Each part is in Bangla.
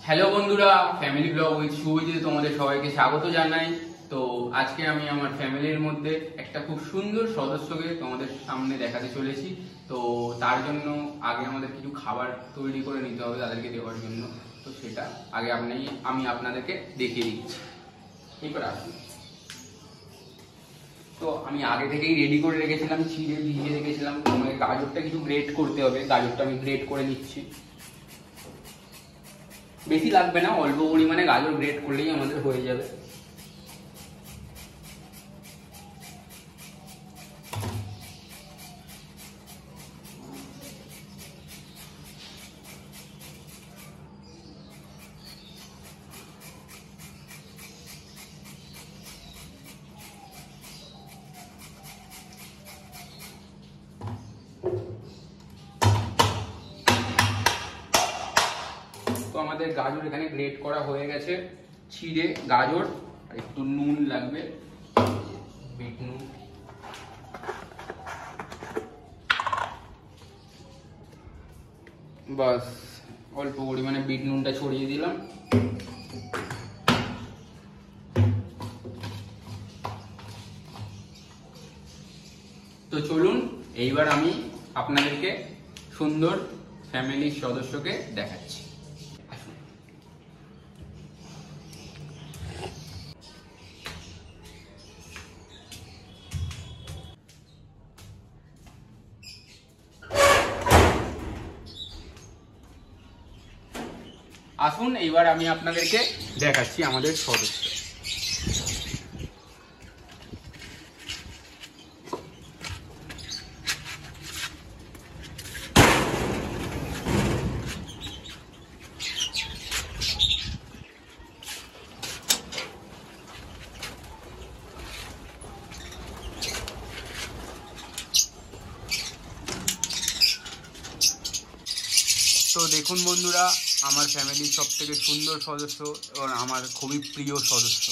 হ্যালো বন্ধুরা, ফ্যামিলি ব্লগ উইথ শুভজিৎ তোমাদের সবাইকে স্বাগত জানাই। তো আজকে আমি আমার ফ্যামিলির মধ্যে একটা খুব সুন্দর সদস্যকে তোমাদের সামনে দেখাতে চলেছি। তো তার জন্য আগে আমাদের কিছু খাবার তৈরি করে নিতে হবে তাদেরকে দেওয়ার জন্য। তো সেটা আগে আমি আপনাদেরকে দেখিয়ে দিচ্ছি। এবার আসুন। তো আমি আগে থেকেই রেডি করে রেখেছিলাম, চিড়ে ভিজিয়ে রেখেছিলাম। আমাকে গাজরটা কিছু গ্রেট করতে হবে, গাজরটা আমি গ্রেট করে নিচ্ছি। বেশি লাগবে না, অল্প পরিমাণে গাজর গ্রেট করলেই আমাদের হয়ে যাবে। তো আমাদের গাজর এখানে গ্রেট করা হয়ে গেছে। চিড়ে, গাজর আর একটু নুন লাগবে, বিট নুন। বাস, অল্প পরিমাণে বিট নুনটা ছড়িয়ে দিলাম। তো চলুন, এইবার আমি আপনাদেরকে সুন্দর ফ্যামিলির সদস্যকে দেখাচ্ছি। আসুন, এইবার আমি আপনাদেরকে দেখাচ্ছি আমাদের সদস্য। তো দেখুন বন্ধুরা, আমার ফ্যামিলির সব থেকে সুন্দর সদস্য এবং আমার খুবই প্রিয় সদস্য।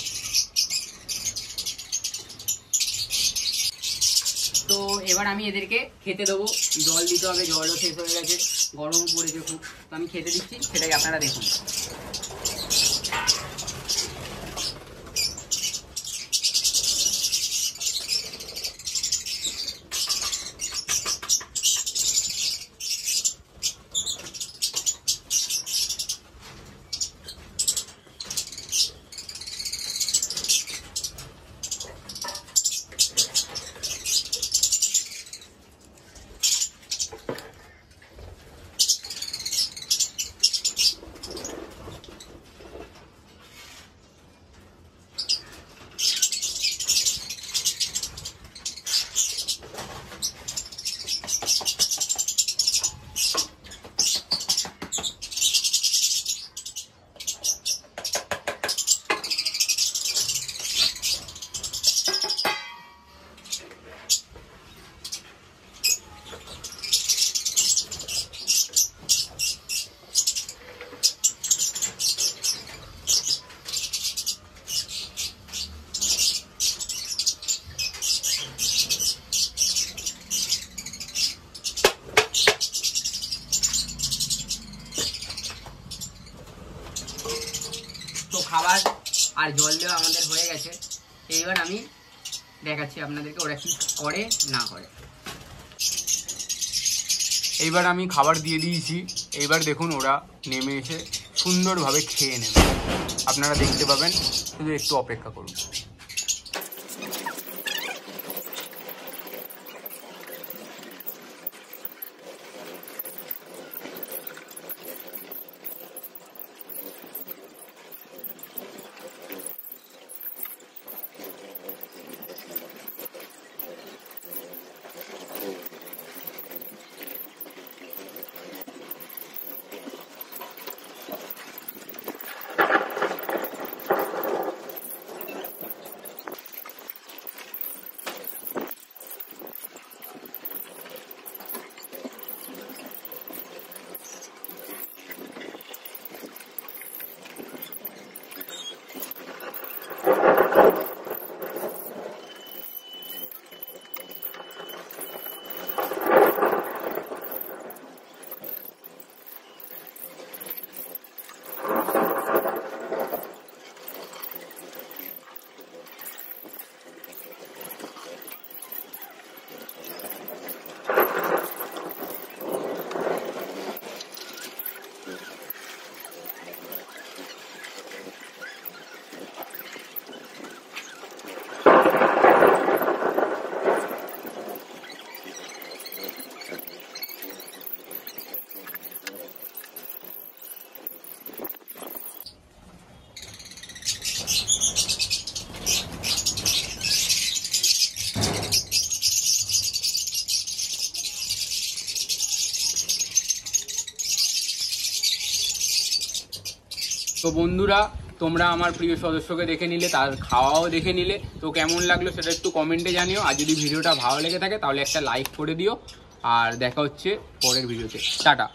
তো এবার আমি এদেরকে খেতে দেবো। জল দিতে হবে, জলও শেষ হয়ে গেছে, গরম পড়েছে খুব। তো আমি খেতে দিচ্ছি, সেটাই আপনারা দেখুন। তো খাবার আর জল দেওয়া আমাদের হয়ে গেছে। এইবার আমি দেখাচ্ছি আপনাদেরকে ওরা কি করে না করে। এইবার আমি খাবার দিয়ে দিয়েছি। এইবার দেখুন, ওরা নেমে এসে সুন্দরভাবে খেয়ে নেবে। আপনারা দেখতে পাবেন, শুধু একটু অপেক্ষা করুন। তো বন্ধুরা, তোমরা আমার প্রিয় সদস্যকে দেখে নিলে, তার খাওয়াও দেখে নিলে, তো কেমন লাগলো সেটা একটু কমেন্টে জানিও। আর যদি ভিডিওটা ভালো লেগে থাকে তাহলে একটা লাইক করে দিও। আর দেখা হচ্ছে পরের ভিডিওতে। টাটা।